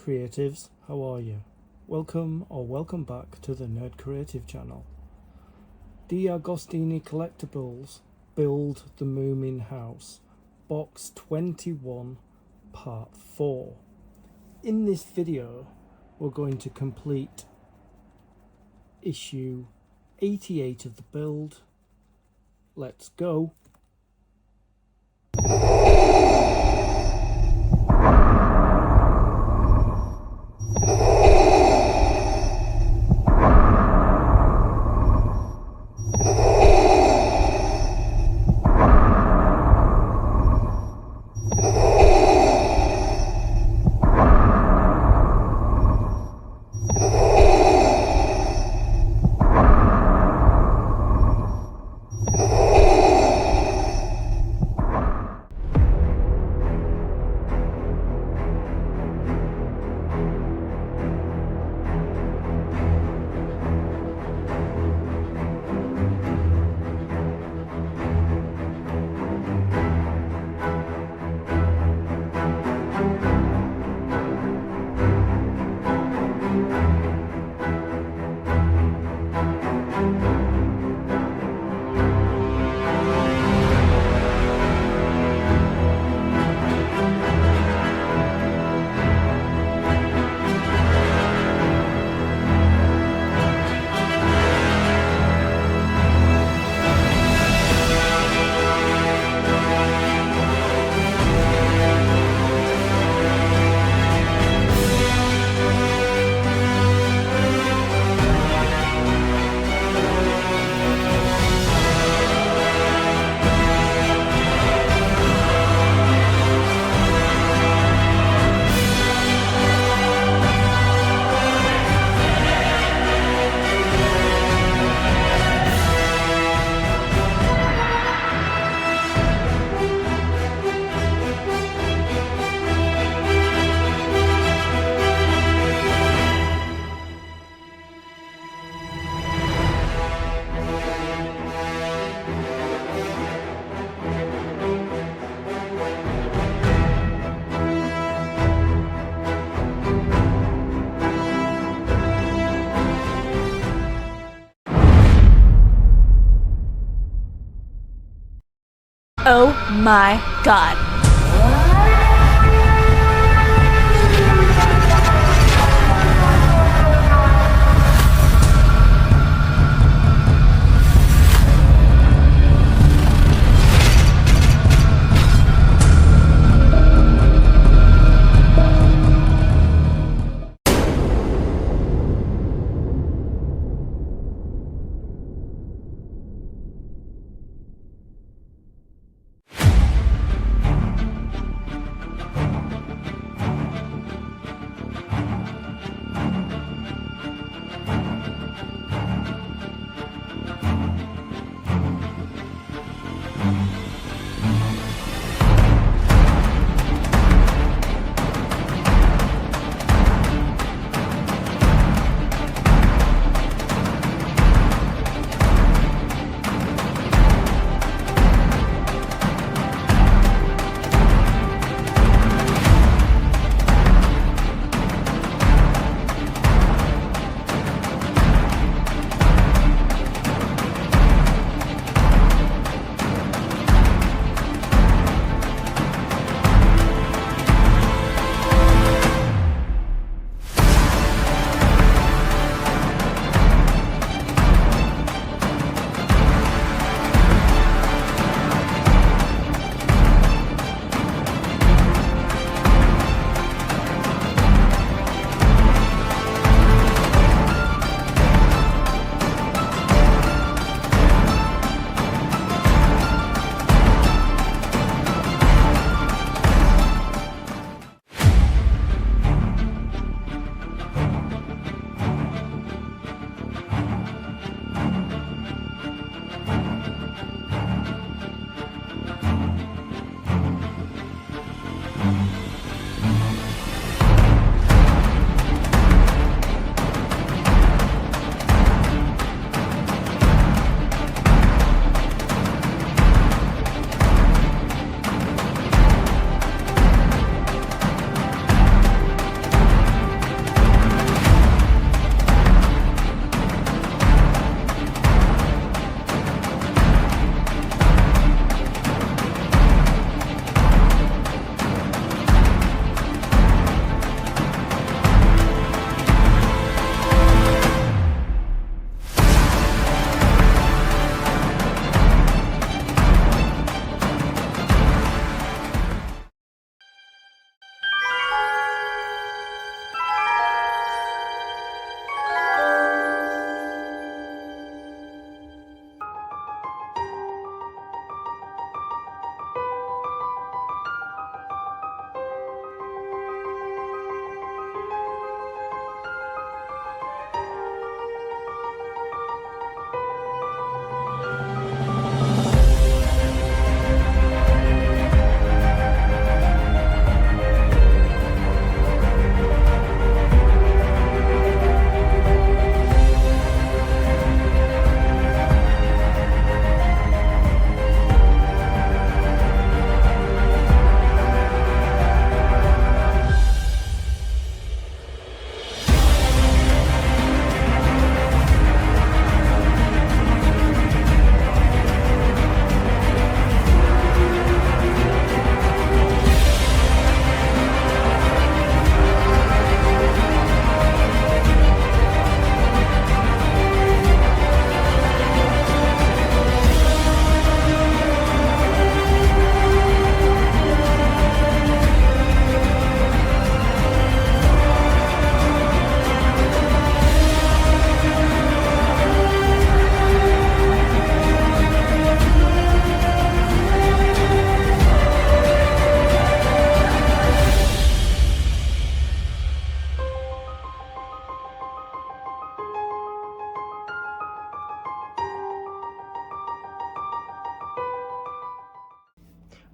creatives, how are you? Welcome back to the Nerd Creative channel. DeAgostini Collectibles Build the Moomin House, Box 21, Part 4. In this video, we're going to complete issue 88 of the build. Let's go. Oh my god.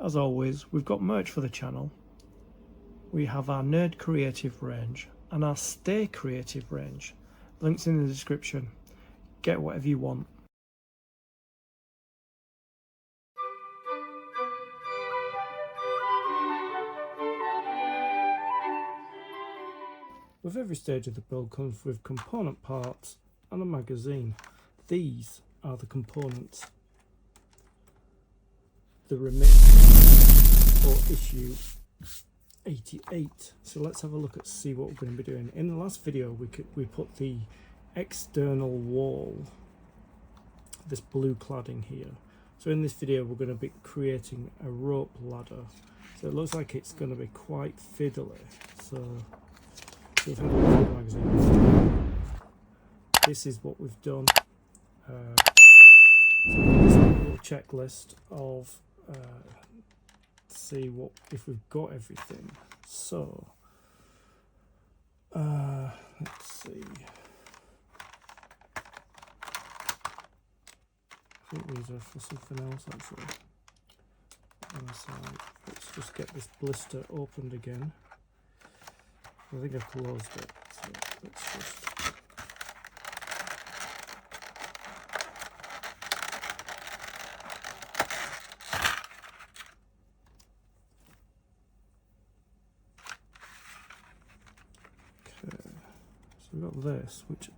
As always, we've got merch for the channel. We have our Nerd Creative range and our Stay Creative range. Links in the description. Get whatever you want. With every stage of the build comes with component parts and a magazine. These are the components. The remit for issue 88. So let's have a look at see what we're going to be doing. In the last video we put the external wall, this blue cladding here. So in this video we're going to be creating a rope ladder. So it looks like it's going to be quite fiddly. So we've had a look at the magazine. This is what we've done. So this little checklist of see what if we've got everything. So let's see. I think these are for something else actually. So let's just get this blister opened again. I think I've closed it. So let's just. So we've got this, which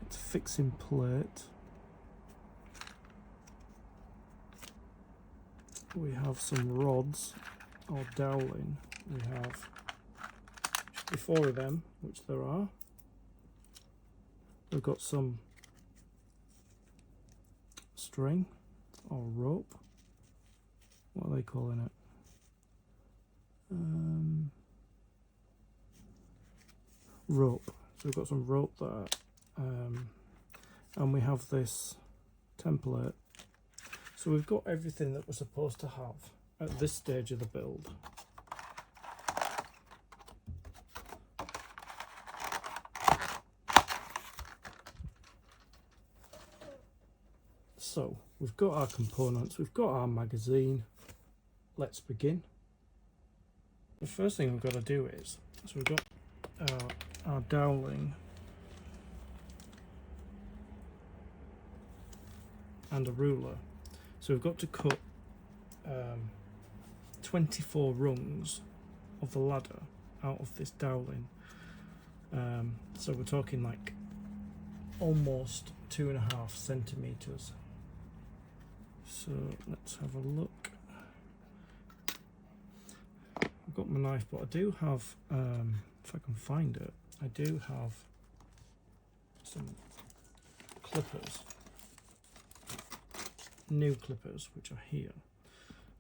it's a fixing plate. We have some rods or dowling. We have should be 4 of them, which there are. We've got some string or rope. What are they calling it? Rope. So we've got some rope there, and we have this template. So we've got everything that we're supposed to have at this stage of the build. So we've got our components, we've got our magazine. Let's begin. The first thing we've got to do is, so we've got our dowling and a ruler. So we've got to cut 24 rungs of the ladder out of this dowling. So we're talking like almost 2.5 centimeters. So let's have a look. I've got my knife, but I do have, if I can find it, I do have some clippers, new clippers, which are here.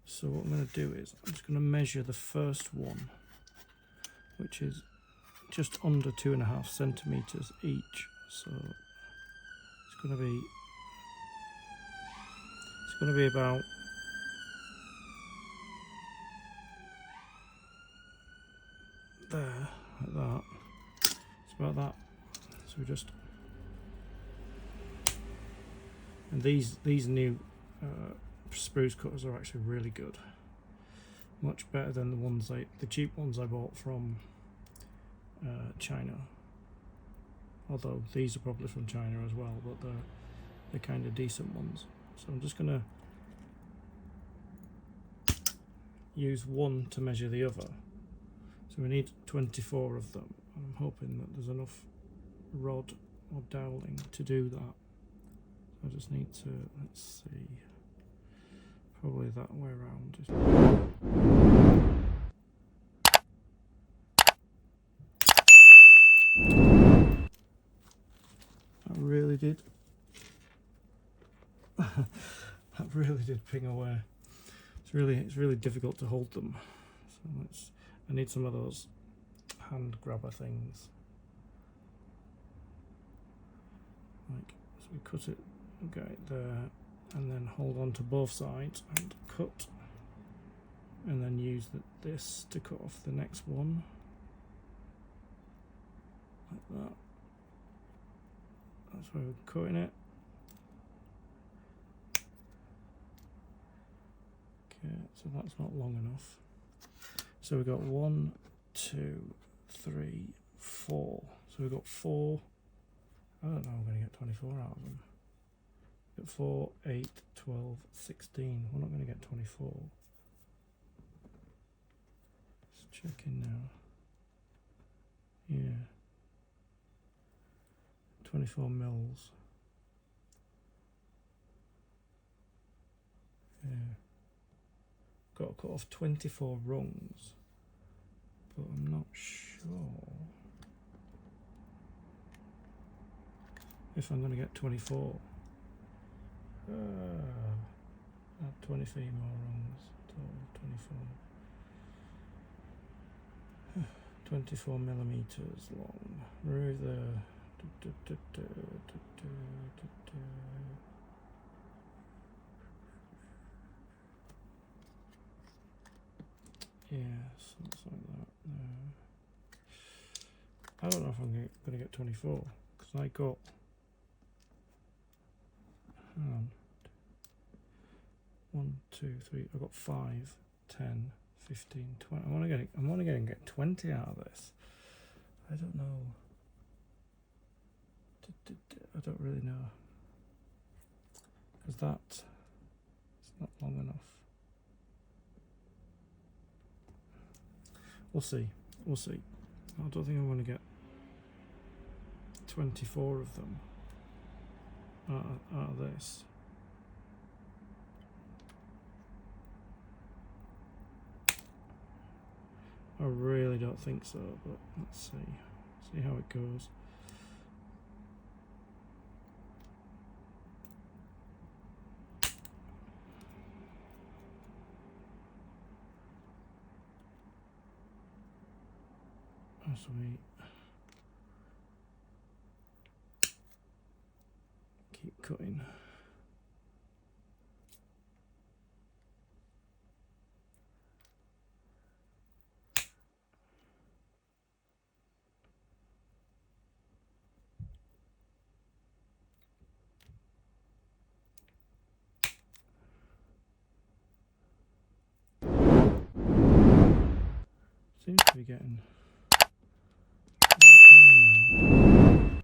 So what I'm going to do is I'm just going to measure the first one, which is just under 2.5 centimeters each. So it's going to be about there, like that. It's about that. So we just, and these new spruce cutters are actually really good, much better than the cheap ones I bought from China. Although these are probably from China as well, but they're kind of decent ones. So I'm just gonna use one to measure the other. So we need 24 of them. I'm hoping that there's enough rod or dowling to do that. I just need to, let's see, probably that way around. That really did. That really did ping away. It's really difficult to hold them. So I need some of those hand grabber things. Like, so we cut it, get it there, and then hold on to both sides and cut, and then use this to cut off the next one, like that. That's where we're cutting it. so that's not long enough. So we've got 1, 2, 3, 4. So we've got 4. I don't know, I'm going to get 24 out of them. We've got 4, 8, 12, 16. We're not going to get 24. Just checking now. Yeah. 24 mils. Yeah. Got to cut off 24 rungs, but I'm not sure if I'm going to get 24. 23 more rungs, total 24. 24 millimeters long. Remove the yes, looks like that. I don't know if I'm going to get 24 because I got. Hang on. 1, 2, 3. I've got 5, 10, 15, 20. I want to get 20 out of this. I don't know. I don't really know because it's not long enough. We'll see. We'll see. I don't think I'm going to get 24 of them out of this. I really don't think so, but let's see how it goes. As we keep cutting. Seems to be getting a lot more now.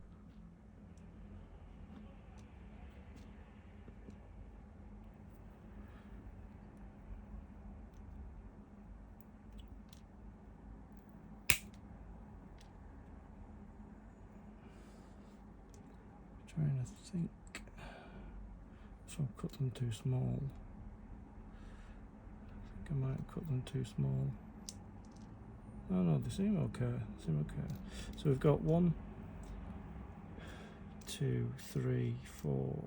Trying to think if I've cut them too small. I think I might have cut them too small. Oh no, they seem okay. So we've got 1, 2, 3, 4,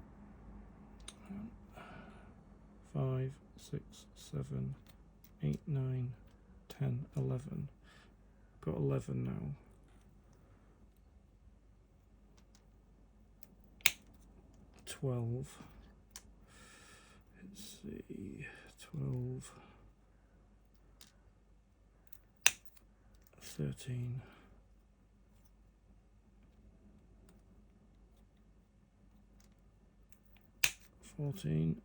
5, 6, 7, 8, 9, 10, 11. Got 11 now. $12. Let's see. 12. 13. 14.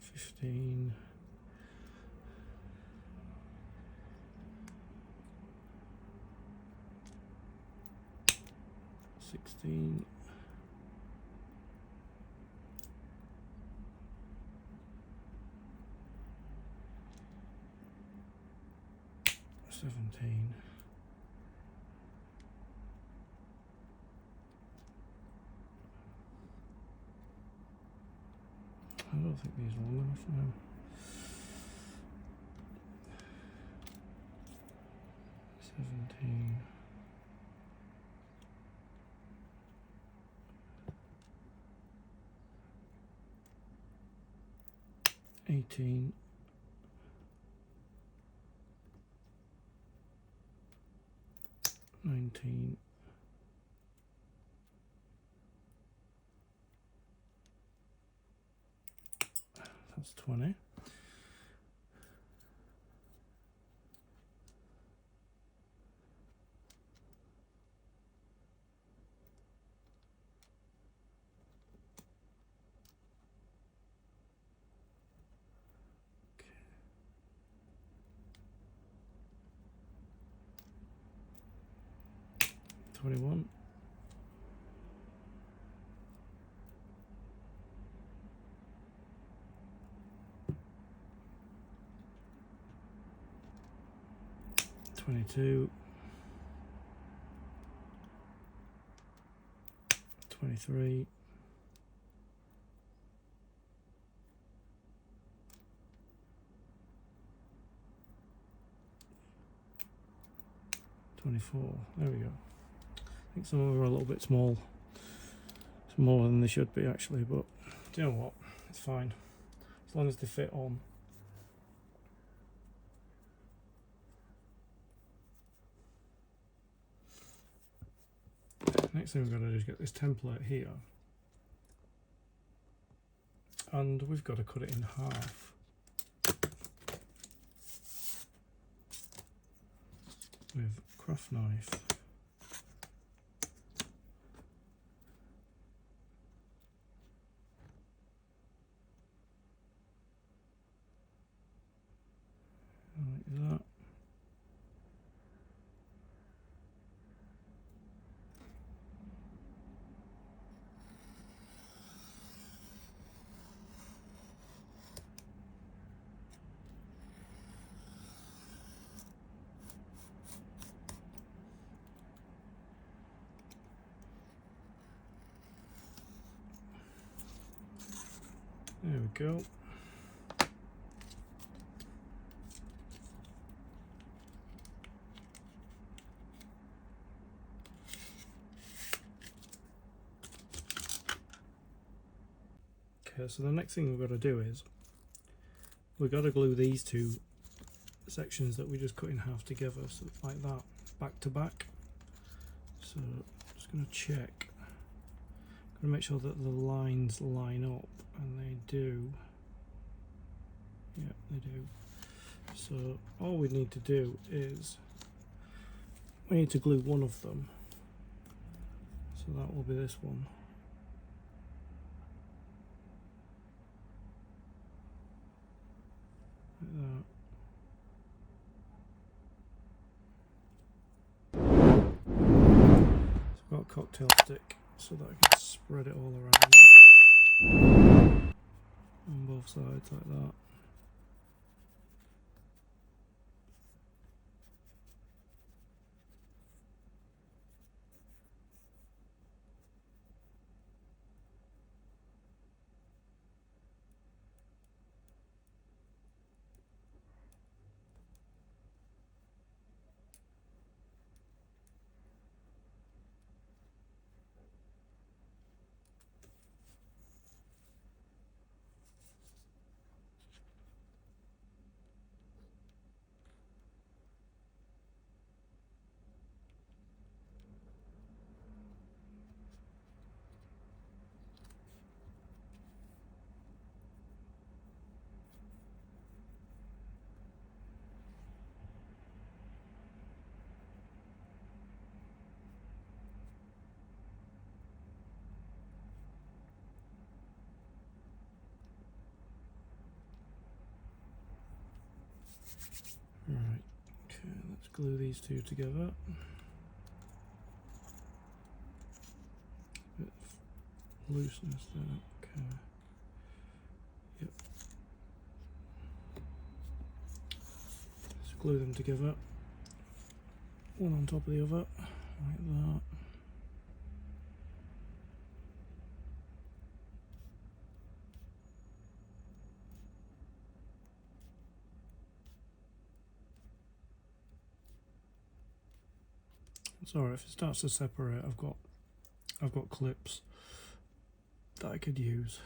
15. 16. 17. I don't think these are long enough now. 17. 18. 19. 20. 21. $22, $23, $24. There we go. I think some of them are a little bit smaller than they should be actually, but do you know what? It's fine as long as they fit on. Next thing we've got to do is get this template here, and we've got to cut it in half with a craft knife. Like that. There we go. Okay, so the next thing we've got to do is we've got to glue these two sections that we just cut in half together, so like that, back to back. So just going to check. Going to make sure that the lines line up, and they do. Yeah, they do. So all we need to do is we need to glue one of them. So that will be this one. Like that. So I've got a cocktail stick so that I can spread it all around on both sides like that. Right, okay, let's glue these two together. Bit of looseness there, okay. Yep. Let's glue them together, one on top of the other, like that. Sorry if it starts to separate. I've got clips that I could use,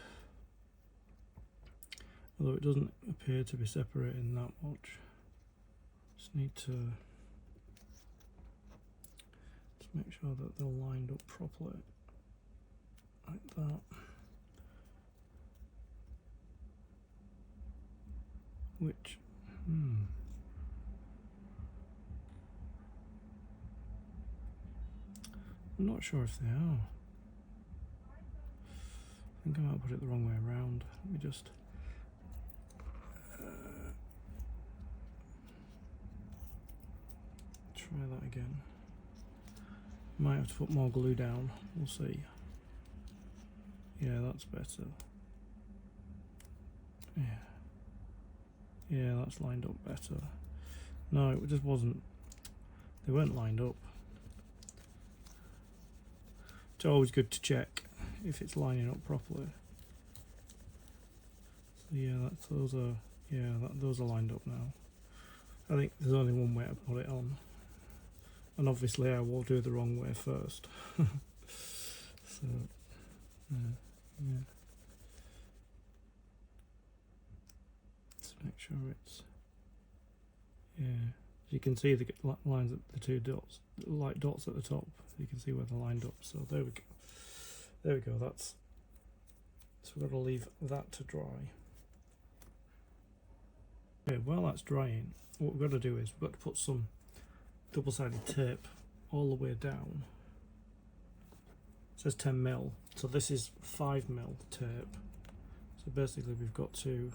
although it doesn't appear to be separating that much. Just need to just make sure that they're lined up properly, like that. Which, I'm not sure if they are. I think I might put it the wrong way around. Let me just try that again. Might have to put more glue down, we'll see. Yeah, that's better. Yeah, that's lined up better. No, it just wasn't. They weren't lined up. It's always good to check if it's lining up properly. So yeah, those are lined up now. I think there's only one way to put it on, and obviously I will do the wrong way first. So yeah. Let's make sure it's, yeah. You can see the lines at the two dots, light dots at the top. You can see where they're lined up. So there we go. There we go. That's, so we've got to leave that to dry. Okay, while that's drying, what we've got to do is we've got to put some double-sided tape all the way down. It says 10mm, so this is 5mm tape. So basically we've got to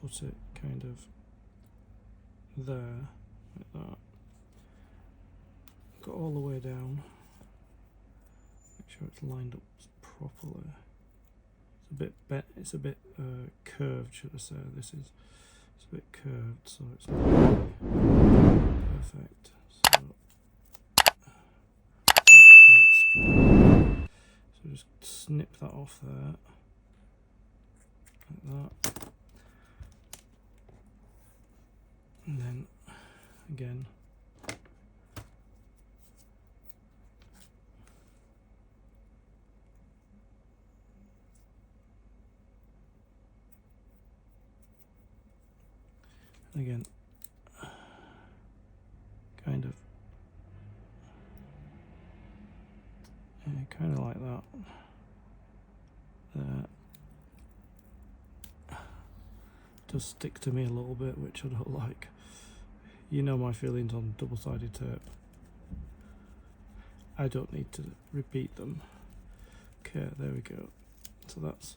put it kind of there, like that. Go all the way down. Make sure it's lined up properly. It's a bit bent. It's a bit curved, should I say? It's a bit curved, so it's not really perfect. So it's quite strong. So just snip that off there, like that. And then again, kind of, yeah, kind of like that. There. Does stick to me a little bit, which I don't like. You know my feelings on double-sided tape. I don't need to repeat them. Okay, there we go. So that's,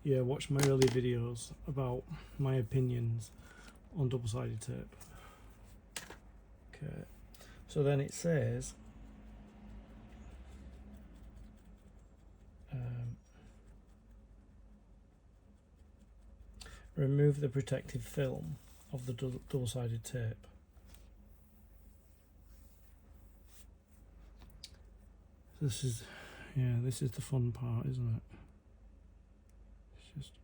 yeah, watch my early videos about my opinions on double-sided tape. Okay, so then it says remove the protective film of the double-sided tape. This is, yeah, this is the fun part, isn't it? It's just,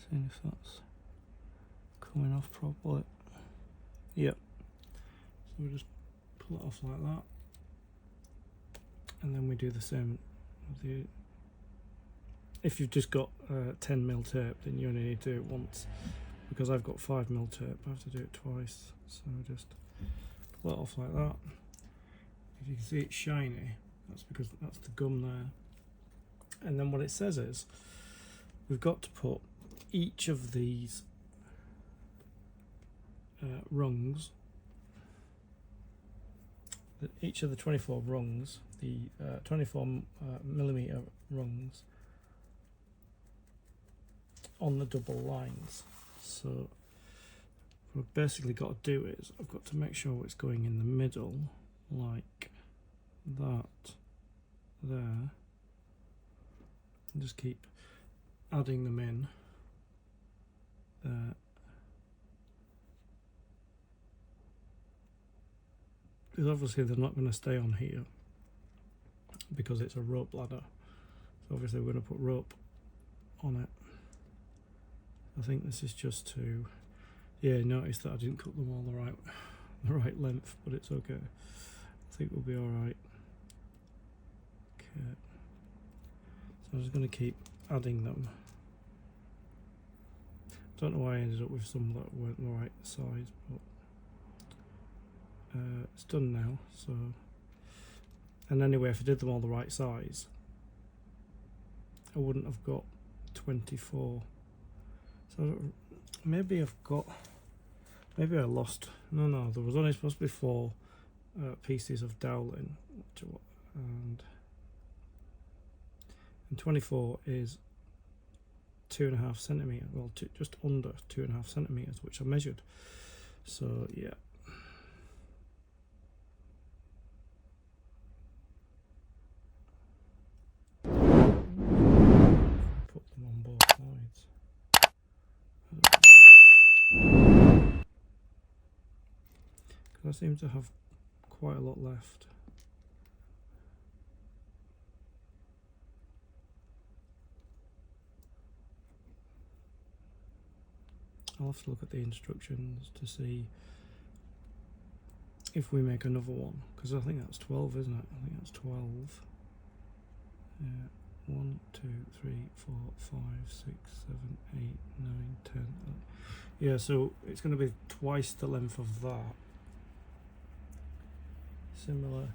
seeing if that's coming off properly. Yep. So we just pull it off like that, and then we do the same with the. If you've just got 10mm tape, then you only need to do it once. Because I've got 5mm tape, I have to do it twice. So just pull it off like that. If you can see it's shiny, that's because that's the gum there. And then what it says is we've got to put each of these rungs, each of the 24 rungs, the 24mm rungs, on the double lines. So what I've basically got to do is I've got to make sure it's going in the middle, like that, there, and just keep adding them in there. Because obviously they're not going to stay on here because it's a rope ladder. So obviously we're going to put rope on it. I think this is just to, yeah, notice that I didn't cut them all the right length, but it's okay. I think we'll be alright. Okay. So I'm just going to keep adding them. Don't know why I ended up with some that weren't the right size, but it's done now. So And anyway, if I did them all the right size, I wouldn't have got 24. So maybe maybe I lost. No, there was only supposed to be 4 pieces of dowling, and 24 is 2.5 centimeters. Well, just under 2.5 centimeters, which I measured. So yeah. Put them on both sides. Because I seem to have quite a lot left. I'll have to look at the instructions to see if we make another one, because I think that's 12, isn't it? I think that's 12. Yeah. 1, 2, 3, 4, 5, 6, 7, 8, 9, 10. Yeah, so it's going to be twice the length of that. Similarly,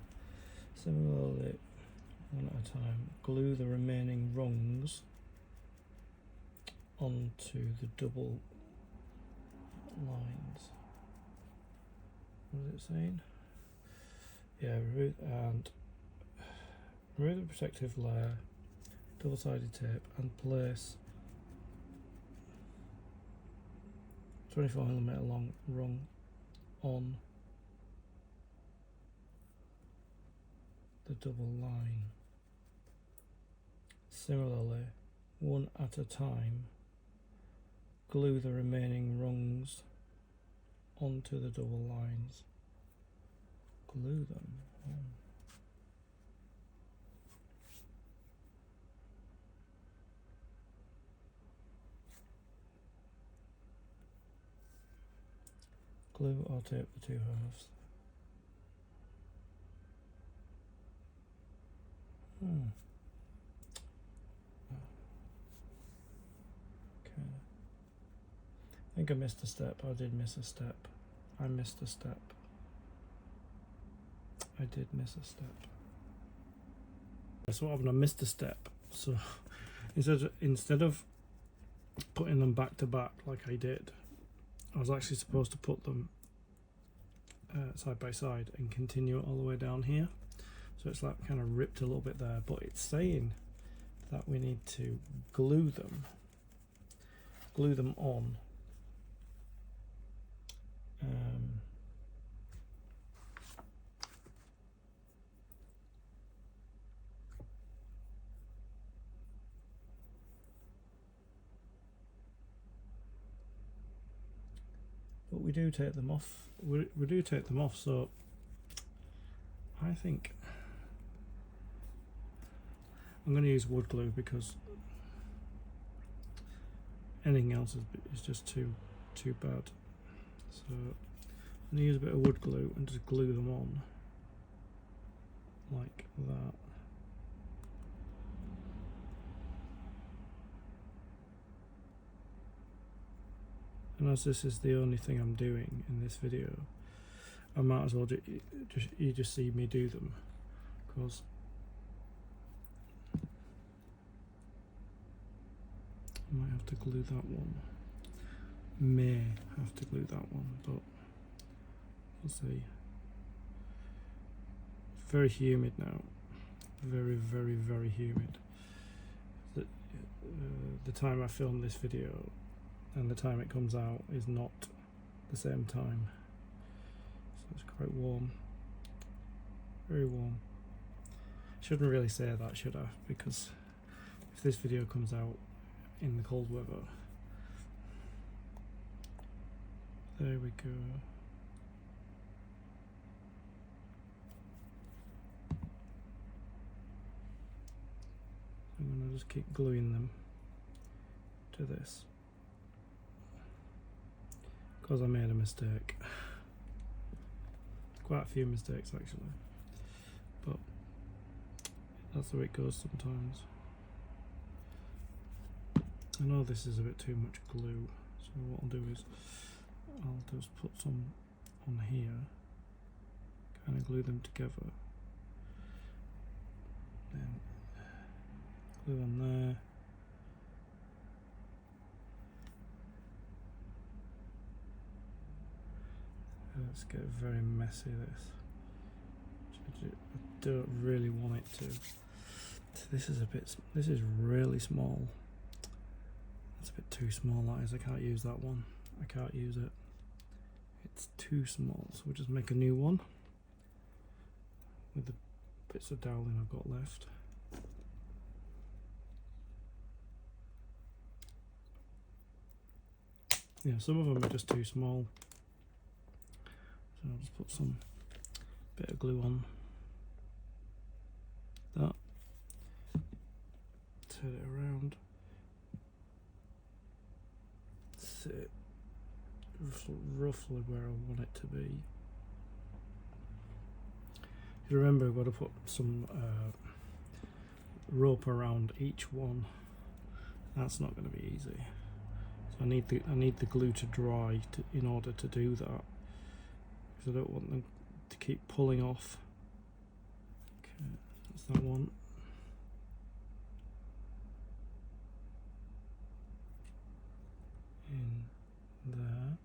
one at a time, glue the remaining rungs onto the double lines. What is it saying? Yeah, remove the protective layer, double-sided tape, and place 24mm long rung on the double line. Similarly, one at a time, glue the remaining rungs onto the double lines. Glue them. Glue or tape the 2 halves. Okay. I think I missed a step. I did miss a step. I missed a step. I did miss a step. That's what happened. I missed a step. So instead of putting them back to back like I did, I was actually supposed to put them side by side and continue it all the way down here. So it's like kind of ripped a little bit there, but it's saying that we need to glue them on. But we do take them off. We do take them off, so I think I'm going to use wood glue because anything else is just too bad. So I'm going to use a bit of wood glue and just glue them on like that. And as this is the only thing I'm doing in this video, I might as well you just see me do them, because I might have to glue that one. May have to glue that one, but we'll see. It's very humid now. Very, very, very humid. The time I filmed this video and the time it comes out is not the same time. So it's quite warm. Very warm. Shouldn't really say that, should I? Because if this video comes out in the cold weather. There we go. I'm going to just keep gluing them to this, because I made a mistake. Quite a few mistakes actually, but that's the way it goes sometimes. I know this is a bit too much glue, so what I'll do is I'll just put some on here, kind of glue them together, glue on there. Let's get very messy this. I don't really want it to. This is really small. It's a bit too small, that is. I can't use that one. I can't use it. It's too small, so we'll just make a new one with the bits of doweling I've got left. Yeah, some of them are just too small. So I'll just put some bit of glue on that. Turn it around. Sit roughly where I want it to be. You remember, I've got to put some rope around each one. That's not going to be easy. So I need the glue to dry in order to do that, because I don't want them to keep pulling off. Okay, that's that one. In there.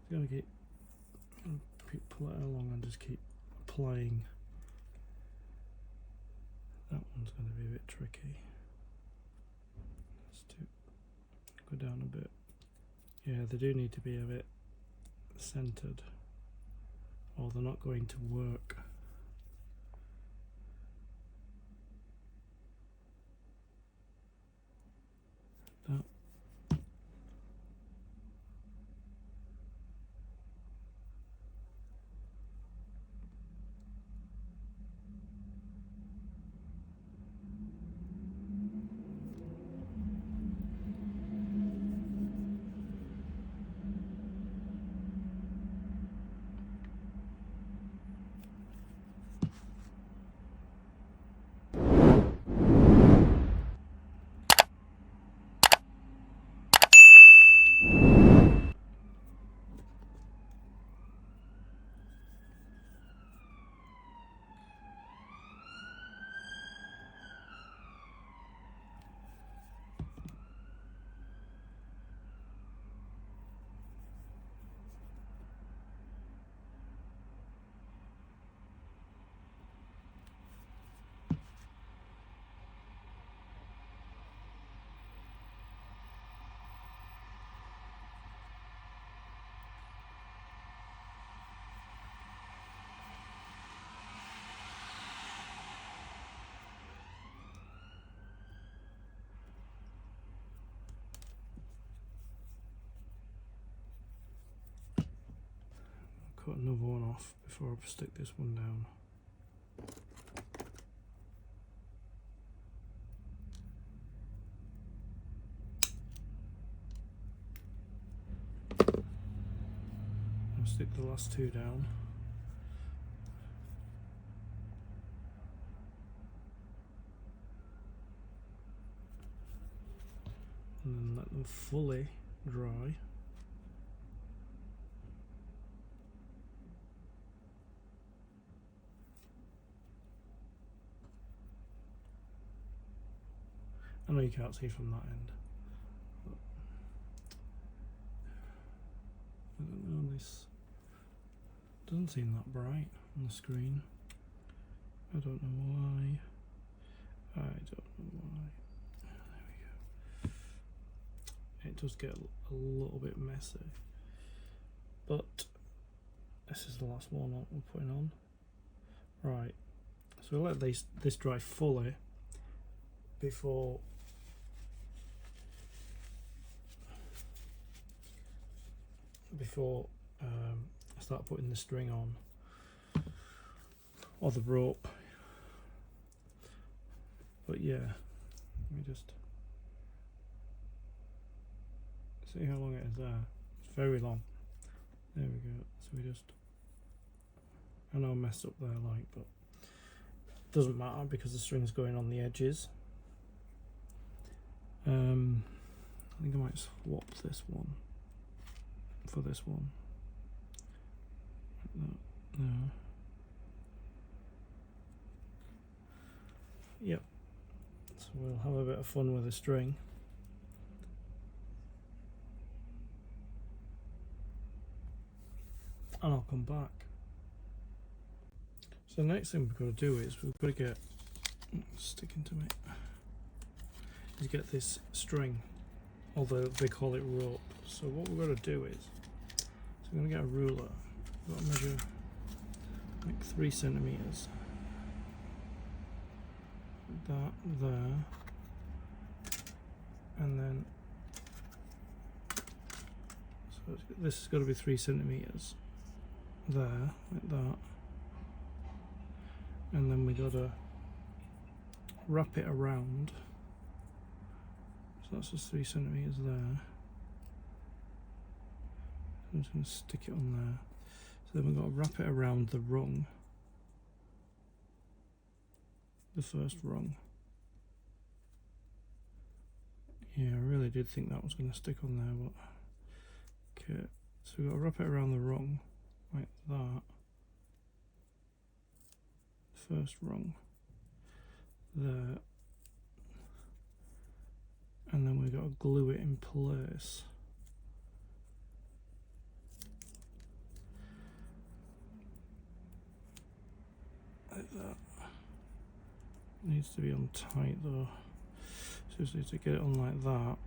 Gonna keep pull it along and just keep applying. That one's going to be a bit tricky. Let's go down a bit. Yeah, they do need to be a bit centered, or they're not going to work. That. Cut another one off before I stick this one down. I'll stick the last two down. And then let them fully dry. I know you can't see from that end. I don't know, this doesn't seem that bright on the screen. I don't know why. I don't know why. There we go. It does get a little bit messy. But this is the last one we're putting on. Right. So we'll let this dry fully before I start putting the string on, or the rope. But yeah, let me just see how long it is there. It's very long. There we go. So we just, I know I messed up there, like, but it doesn't matter because the string's going on the edges. I think I might swap this one for this one. Like that. No. Yep. So we'll have a bit of fun with the string. And I'll come back. So the next thing we've got to do is we've got to get, sticking to me, is get this string, although they call it rope. So what we've got to do is, so we're going to get a ruler, we've got to measure like 3 centimeters. That there, and then so this has got to be 3 centimeters there, like that, and then we got to wrap it around. So that's just 3 centimeters there. I'm just going to stick it on there. So then we've got to wrap it around the rung. The first rung. Yeah, I really did think that was going to stick on there, but okay. So we've got to wrap it around the rung like that. First rung there, and then we've got to glue it in place. Like that. Needs to be on tight though, so just need to get it on like that,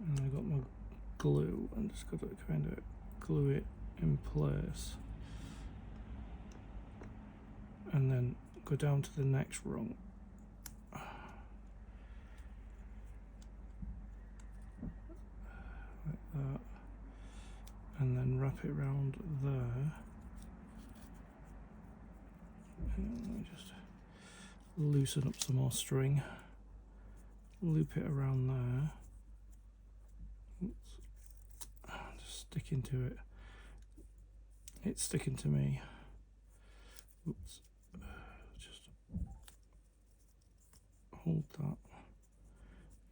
and I got my glue and just got to kind of glue it in place, and then go down to the next rung, like that, and then wrap it around there. And let me just loosen up some more string, loop it around there. Oops. Just sticking to it. It's sticking to me. Oops. Just hold that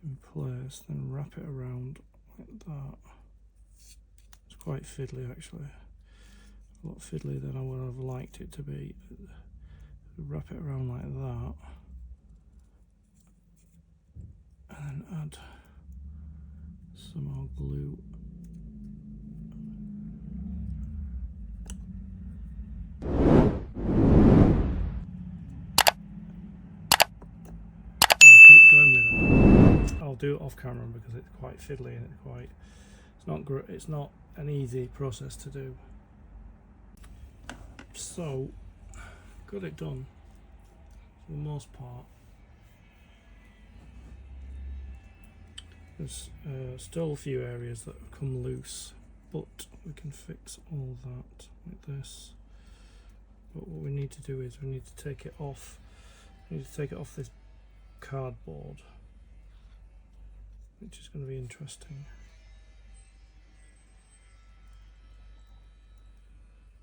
in place, then wrap it around like that. It's quite fiddly actually. A lot fiddly than I would have liked it to be. Wrap it around like that, and then add some more glue. I'll keep going with it. I'll do it off camera because it's quite fiddly and it's not an easy process to do. So got it done for the most part. There's still a few areas that have come loose, but we can fix all that like this. But what we need to do is we need to take it off. We need to take it off this cardboard, which is going to be interesting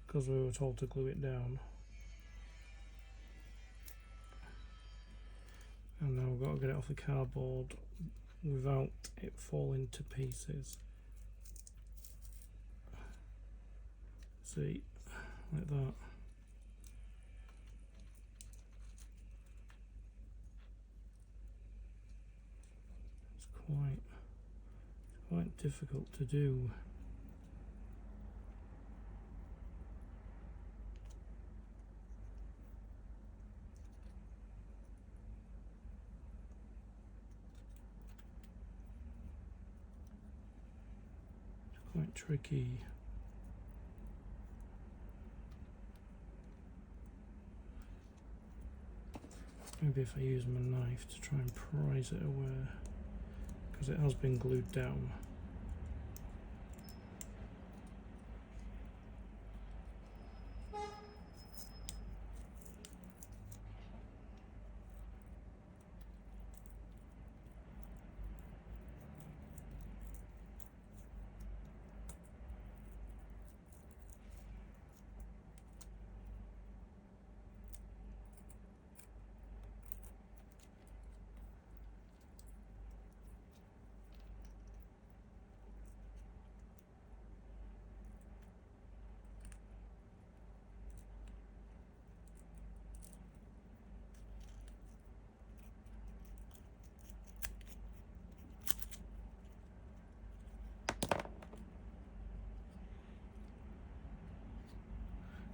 because we were told to glue it down. And now we've got to get it off the cardboard without it falling to pieces. See, like that. It's quite difficult to do. Quite tricky. Maybe if I use my knife to try and prise it away, because it has been glued down.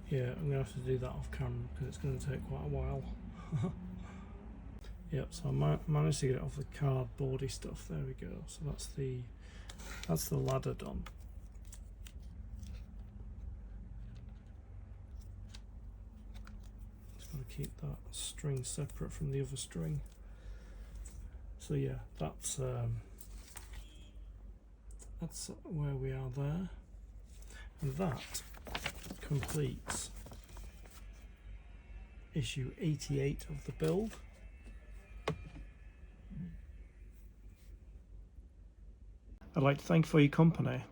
Yeah, I'm going to have to do that off camera because it's going to take quite a while. Yep, so I managed to get it off the cardboardy stuff. There we go. So that's the ladder done. Just got to keep that string separate from the other string. So yeah, that's where we are there, and that completes issue 88 of the build. I'd like to thank you for your company.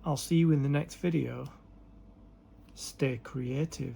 I'll see you in the next video. Stay creative.